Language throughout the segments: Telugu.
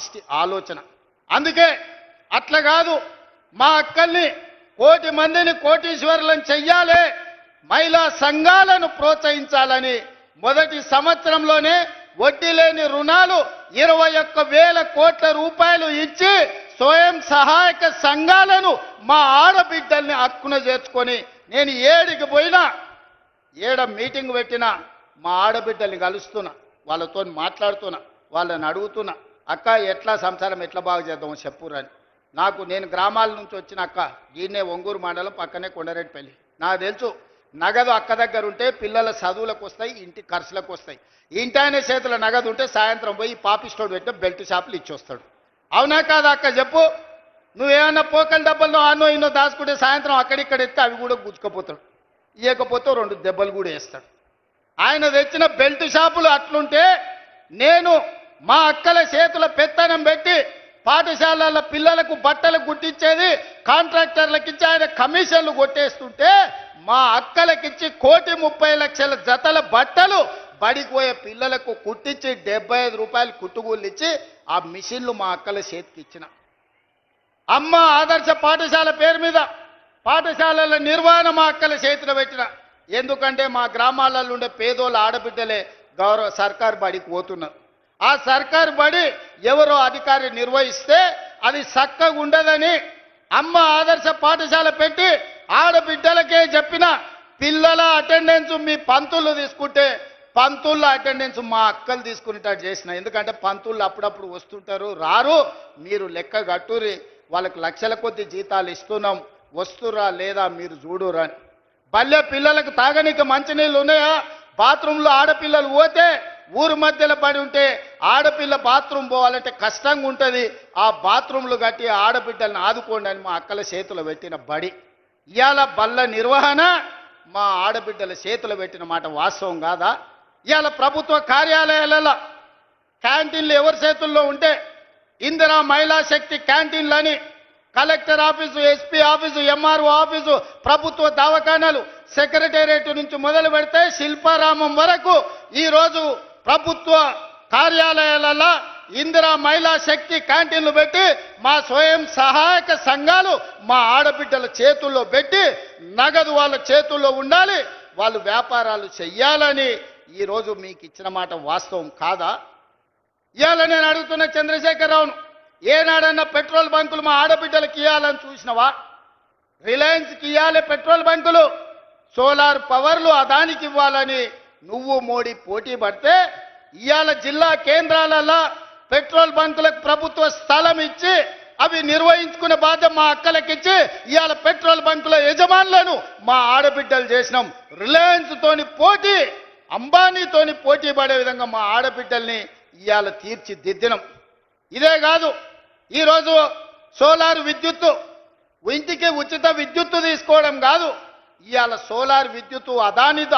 పాపిష్టి ఆలోచన. అందుకే అట్లా కాదు, మా అక్కల్ని 1,00,00,000 మందిని కోటీశ్వరులను చెయ్యాలి, మహిళా సంఘాలను ప్రోత్సహించాలని మొదటి సంవత్సరంలోనే వడ్డీ లేని రుణాలు 21,000 కోట్ల రూపాయలు ఇచ్చి స్వయం సహాయక సంఘాలను మా ఆడబిడ్డల్ని హక్కున చేర్చుకొని నేను ఏడికి పోయినా, ఏడ మీటింగ్ పెట్టినా మా ఆడబిడ్డల్ని కలుస్తున్నా, వాళ్ళతో మాట్లాడుతున్నా, వాళ్ళని అడుగుతున్నా, అక్క ఎట్లా సంసారం ఎట్లా బాగు చేద్దామో చెప్పురని. నేను గ్రామాల నుంచి వచ్చిన అక్క, ఈయనే ఒంగూరు మండలం పక్కనే కొండరెడ్డిపల్లి. నాకు తెలుసు, నగదు అక్క దగ్గర ఉంటే పిల్లల చదువులకు వస్తాయి, ఇంటి ఖర్చులకు వస్తాయి. ఇంటి ఆయన చేతుల నగదు ఉంటే సాయంత్రం పోయి పాపిస్టోడు పెట్టిన బెల్ట్ షాపులు ఇచ్చొస్తాడు. అవునా కాదా అక్క చెప్పు? నువ్వేమన్నా పోకల డబ్బల్లో ఆనో ఇన్నో దాచుకుంటే సాయంత్రం అక్కడిక్కడ ఎత్తే అవి కూడా గుచ్చుకపోతాడు, ఇవ్వకపోతే 2 దెబ్బలు కూడా వేస్తాడు. ఆయన తెచ్చిన బెల్ట్ షాపులు అట్లుంటే నేను మా అక్కల చేతుల పెత్తనం పెట్టి పాఠశాలల పిల్లలకు బట్టలు గుట్టించేది కాంట్రాక్టర్లకు ఇచ్చి ఆయన కమిషన్లు కొట్టేస్తుంటే మా అక్కలకిచ్చి 1,30,00,000 జతల బట్టలు బడికి పోయే పిల్లలకు కుట్టించి 75 రూపాయలు కుట్టుగూళ్ళు ఇచ్చి ఆ మిషన్లు మా అక్కల చేతికి ఇచ్చిన. అమ్మ ఆదర్శ పాఠశాల పేరు మీద పాఠశాలల నిర్వహణ మా అక్కల చేతిలో పెట్టిన. ఎందుకంటే మా గ్రామాలలో ఉండే పేదోళ్ళ ఆడబిడ్డలే సర్కారు బడికి పోతున్నారు. ఆ సర్కారు బడి ఎవరో అధికారి నిర్వహిస్తే అది చక్కగా ఉండదని అమ్మ ఆదర్శ పాఠశాల పెట్టి ఆడబిడ్డలకే చెప్పిన. పిల్లల అటెండెన్స్ మీ పంతులు తీసుకుంటే పంతుళ్ళ అటెండెన్స్ మా అక్కలు తీసుకునేటట్టు చేసిన. ఎందుకంటే పంతుళ్ళు అప్పుడప్పుడు వస్తుంటారు, రారు, మీరు లెక్క కట్టురి, వాళ్ళకి లక్షల కొద్ది జీతాలు ఇస్తున్నాం, వస్తురా లేదా మీరు చూడురా అని. బల్లె పిల్లలకు తాగనీకి మంచినీళ్ళు ఉన్నాయా? బాత్రూంలో ఆడపిల్లలు పోతే ఊరు మధ్యలో పడి ఉంటే ఆడపిల్ల బాత్రూమ్ పోవాలంటే కష్టంగా ఉంటుంది, ఆ బాత్రూంలు కట్టి ఆడబిడ్డలను ఆదుకోండి అని మా అక్కల చేతులు పెట్టిన బడి. ఇవాళ బల్ల నిర్వహణ మా ఆడబిడ్డల చేతులు పెట్టిన మాట వాస్తవం కాదా? ఇవాళ ప్రభుత్వ కార్యాలయాలలో క్యాంటీన్లు ఎవరి చేతుల్లో ఉంటే ఇందిరా మహిళా శక్తి క్యాంటీన్లని collector office, SP office, MRO office, ప్రభుత్వ దవాఖానాలు, సెక్రటేరియట్ నుంచి మొదలు పెడితే శిల్పారామం వరకు ఈరోజు ప్రభుత్వ కార్యాలయాలలో ఇందిరా మహిళా శక్తి క్యాంటీన్లు పెట్టి మా స్వయం సహాయక సంఘాలు మా ఆడబిడ్డల చేతుల్లో పెట్టి నగదు వాళ్ళ చేతుల్లో ఉండాలి, వాళ్ళు వ్యాపారాలు చెయ్యాలని ఈరోజు మీకు ఇచ్చిన మాట వాస్తవం కాదా? ఇవాళ నేను అడుగుతున్న చంద్రశేఖరరావును, ఏనాడన్నా పెట్రోల్ బంకులు మా ఆడబిడ్డలకు ఇవ్వాలని చూసినవా? రిలయన్స్కి ఇవ్వాలి పెట్రోల్ బంకులు, సోలార్ పవర్లు అదానికి ఇవ్వాలని నువ్వు మోడీ పోటీ పడితే ఇవాళ జిల్లా కేంద్రాలలో పెట్రోల్ బంకులకు ప్రభుత్వ స్థలం ఇచ్చి అవి నిర్వహించుకునే బాధ్యత మా అక్కలకిచ్చి ఇవాళ పెట్రోల్ బంకుల యజమానులను మా ఆడబిడ్డలు చేసినాం. రిలయన్స్ తోని పోటీ, అంబానీతోని పోటీ పడే విధంగా మా ఆడబిడ్డల్ని ఇవాళ తీర్చిదిద్దినం. ఇదే కాదు, ఈరోజు సోలార్ విద్యుత్తు, ఇంటికి ఉచిత విద్యుత్తు తీసుకోవడం కాదు, ఇవాళ సోలార్ విద్యుత్తు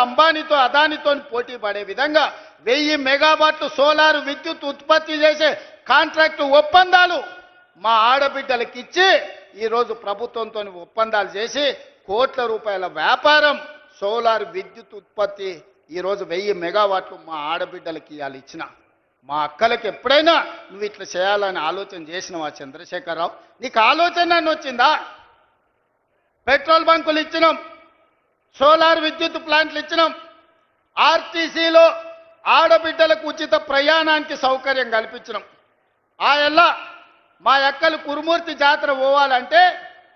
అంబానీతో పోటీ పడే విధంగా 1000 మెగావాట్లు సోలార్ విద్యుత్ ఉత్పత్తి చేసే కాంట్రాక్టు ఒప్పందాలు మా ఆడబిడ్డలకు ఇచ్చి ఈరోజు ప్రభుత్వంతో ఒప్పందాలు చేసి కోట్ల రూపాయల వ్యాపారం సోలార్ విద్యుత్ ఉత్పత్తి ఈరోజు 1000 మెగావాట్లు మా ఆడబిడ్డలకి ఇవాళ ఇచ్చిన. మా అక్కలకి ఎప్పుడైనా నువ్వు ఇట్లా చేయాలని ఆలోచన చేసినవా చంద్రశేఖరరావు? నీకు ఆలోచన వచ్చిందా? పెట్రోల్ బంకులు ఇచ్చినాం, సోలార్ విద్యుత్ ప్లాంట్లు ఇచ్చినాం, ఆర్టీసీలో ఆడబిడ్డలకు ఉచిత ప్రయాణానికి సౌకర్యం కల్పించినాం. ఆయల్లా మా అక్కలు కురుమూర్తి జాతర పోవాలంటే,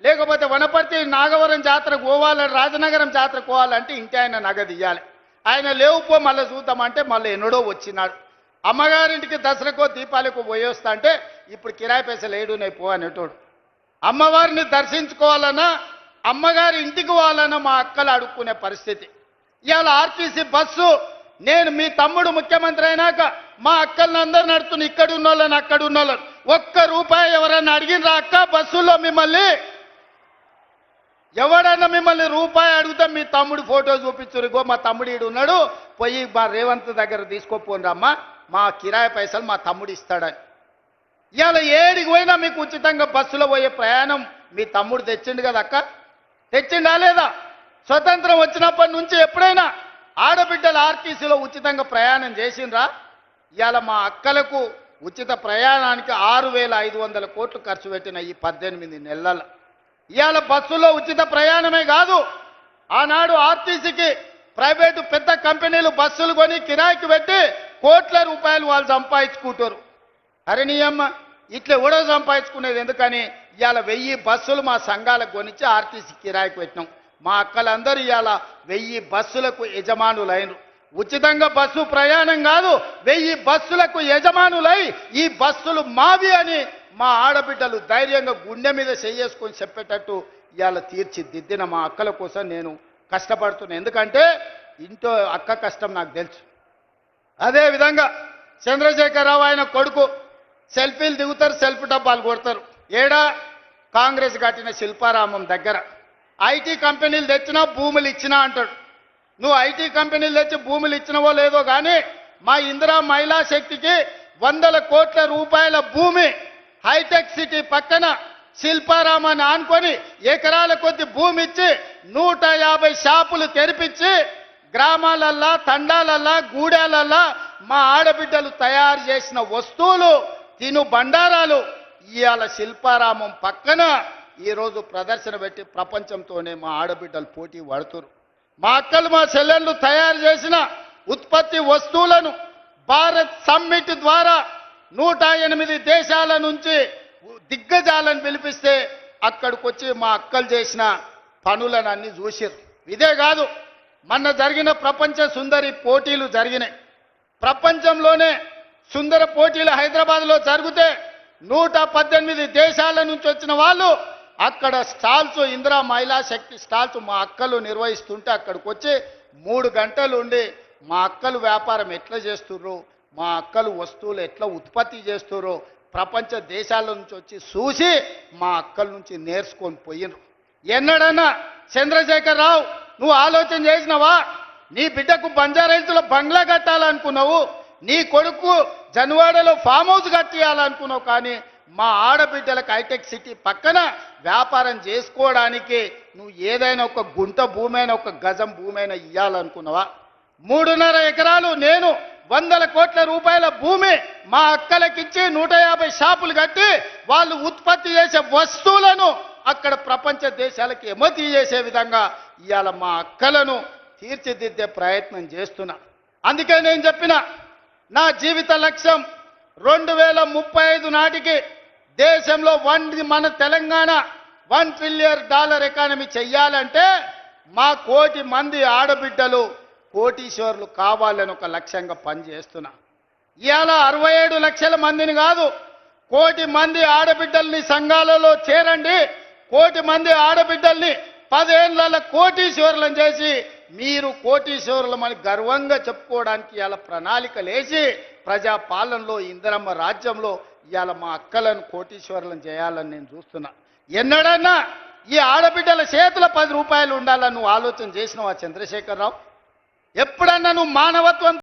లేకపోతే వనపర్తి నాగవరం జాతరకు పోవాలని, రాజనగరం జాతరకు పోవాలంటే ఇంటి ఆయన నగదు ఇవ్వాలి. ఆయన లేవుపో మళ్ళీ చూద్దామంటే మళ్ళీ ఎన్నడో వచ్చినాడు. అమ్మగారింటికి దసరాకో దీపాలకు పోయేస్తా అంటే ఇప్పుడు కిరాయి పైసలు ఏడున్నాయి పో అనేటోడు. అమ్మవారిని దర్శించుకోవాలన్నా, అమ్మగారి ఇంటికి పోవాలన్నా మా అక్కలు అడుక్కునే పరిస్థితి. ఇవాళ ఆర్టీసీ బస్సు, నేను మీ తమ్ముడు ముఖ్యమంత్రి అయినాక మా అక్కల్ని అందరు నడుతున్న, ఇక్కడ ఉన్నోళ్ళని అక్కడ ఉన్నోళ్ళని, ₹1 ఎవరన్నా అడిగినరా అక్క బస్సులో మిమ్మల్ని? ఎవడన్నా మిమ్మల్ని రూపాయి అడిగితే మీ తమ్ముడు ఫోటో చూపించురు, ఇగో మా తమ్ముడు ఈడు ఉన్నాడు, పోయి మా రేవంత్ దగ్గర తీసుకోపోండమ్మా, మా కిరాయి పైసలు మా తమ్ముడు ఇస్తాడని. ఇవాళ ఏడికి పోయినా మీకు ఉచితంగా బస్సులో పోయే ప్రయాణం మీ తమ్ముడు తెచ్చిండు కదా అక్క, తెచ్చిండా లేదా? స్వతంత్రం వచ్చినప్పటి నుంచి ఎప్పుడైనా ఆడబిడ్డలు ఆర్టీసీలో ఉచితంగా ప్రయాణం చేసిండ్రా? ఇవాళ మా అక్కలకు ఉచిత ప్రయాణానికి 6,500 కోట్లు ఖర్చు పెట్టిన ఈ 18 నెలల ఇవాళ బస్సులో ఉచిత ప్రయాణమే కాదు, ఆనాడు ఆర్టీసీకి ప్రైవేటు పెద్ద కంపెనీలు బస్సులు కొని కిరాయికి పెట్టి కోట్ల రూపాయలు వాళ్ళు సంపాదించుకుంటారు. అరే నీ అమ్మ ఇట్లా ఎవడో సంపాదించుకునేది ఎందుకని ఇవాళ 1000 బస్సులు మా సంఘాలకు కొనిచ్చి ఆర్టీసీ కిరాయికి పెట్టినాం. మా అక్కలందరూ ఇవాళ 1000 బస్సులకు యజమానులైనరు. ఉచితంగా బస్సు ప్రయాణం కాదు, 1000 బస్సులకు యజమానులై ఈ బస్సులు మావి అని మా ఆడబిడ్డలు ధైర్యంగా గుండె మీద చేసుకొని చెప్పేటట్టు ఇవాళ తీర్చిదిద్దిన మా అక్కల కోసం నేను కష్టపడుతున్నా. ఎందుకంటే ఇంట్లో అక్క కష్టం నాకు తెలుసు. అదేవిధంగా చంద్రశేఖరరావు ఆయన కొడుకు సెల్ఫీలు దిగుతారు, సెల్ఫీ డబ్బాలు కొడతారు. ఏడా కాంగ్రెస్ కట్టిన శిల్పారామం దగ్గర ఐటీ కంపెనీలు తెచ్చినా భూములు ఇచ్చినా అంటాడు. నువ్వు ఐటీ కంపెనీలు తెచ్చి భూములు ఇచ్చినవో లేదో కానీ మా ఇందిరా మహిళా శక్తికి 100 కోట్ల రూపాయల భూమి హైటెక్ సిటీ పక్కన శిల్పారామాన్ని ఆనుకొని ఎకరాల కొద్ది భూమి ఇచ్చి 150 షాపులు తెరిపించి గ్రామాలల్లా తండాలల్లా గూడాలల్లా మా ఆడబిడ్డలు తయారు చేసిన వస్తువులు తిను బండారాలు ఇవాళ శిల్పారామం పక్కన ఈరోజు ప్రదర్శన పెట్టి ప్రపంచంతోనే మా ఆడబిడ్డలు పోటీ పడుతున్నారు. మా అక్కలు మా చెల్లెళ్ళు తయారు చేసిన ఉత్పత్తి వస్తువులను భారత్ సమ్మిట్ ద్వారా 108 దేశాల నుంచి దిగ్గజాలను పిలిపిస్తే అక్కడికి వచ్చి మా అక్కలు చేసిన పనులను అన్ని చూసిరు. ఇదే కాదు, మొన్న జరిగిన ప్రపంచ సుందరి పోటీలు జరిగినాయి. ప్రపంచంలోనే సుందర పోటీలు హైదరాబాద్లో జరిగితే 118 దేశాల నుంచి వచ్చిన వాళ్ళు అక్కడ స్టాల్స్, ఇందిరా మహిళా శక్తి స్టాల్స్ మా అక్కలు నిర్వహిస్తుంటే అక్కడికి వచ్చి 3 గంటలు ఉండి మా అక్కలు వ్యాపారం ఎట్లా చేస్తుర్రు, మా అక్కలు వస్తువులు ఎట్లా ఉత్పత్తి చేస్తుర్రు ప్రపంచ దేశాల నుంచి వచ్చి చూసి మా అక్కల నుంచి నేర్చుకొని పోయినరు. ఎన్నడన్నా చంద్రశేఖరరావు నువ్వు ఆలోచన చేసినావా? నీ బిడ్డకు బంజారాహిల్స్లో బంగ్లా కట్టాలనుకున్నావు, నీ కొడుకు జన్వాడలో ఫామ్ హౌస్ కట్టియాలనుకున్నావు, కానీ మా ఆడబిడ్డలకు హైటెక్ సిటీ పక్కన వ్యాపారం చేసుకోవడానికి నువ్వు ఏదైనా ఒక గుంట భూమి అయినా ఒక గజం భూమి అయినా ఇవ్వాలనుకున్నావా? 3.5 ఎకరాలు నేను 100 కోట్ల రూపాయల భూమి మా అక్కలకిచ్చి 150 షాపులు కట్టి వాళ్ళు ఉత్పత్తి చేసే వస్తువులను అక్కడ ప్రపంచ దేశాలకు ఎగుమతి చేసే విధంగా ఇవాళ మా అక్కలను తీర్చిదిద్దే ప్రయత్నం చేస్తున్నా. అందుకే నేను చెప్పిన నా జీవిత లక్ష్యం 2035 నాటికి దేశంలో మన తెలంగాణ $1 ట్రిలియన్ ఎకానమీ చెయ్యాలంటే మా 1 కోటి మంది ఆడబిడ్డలు కోటీశ్వర్లు కావాలని ఒక లక్ష్యంగా పనిచేస్తున్నా. ఇవాళ 67 లక్షల మందిని కాదు, 1 కోటి మంది ఆడబిడ్డల్ని సంఘాలలో చేరండి, 1 కోటి మంది ఆడబిడ్డల్ని 10 ఏళ్ల కోటీశ్వరులను చేసి మీరు కోటీశ్వరులమని గర్వంగా చెప్పుకోవడానికి ఇవాళ ప్రణాళికలు వేసి ప్రజాపాలనలో ఇందిరమ్మ రాజ్యంలో ఇవాళ మా అక్కలను కోటీశ్వరులను చేయాలని నేను చూస్తున్నా. ఎన్నడన్నా ఈ ఆడబిడ్డల చేతుల 10 రూపాయలు ఉండాలని నువ్వు ఆలోచన చేసినావా చంద్రశేఖరరావు? ఎప్పుడన్నా నువ్వు మానవత్వం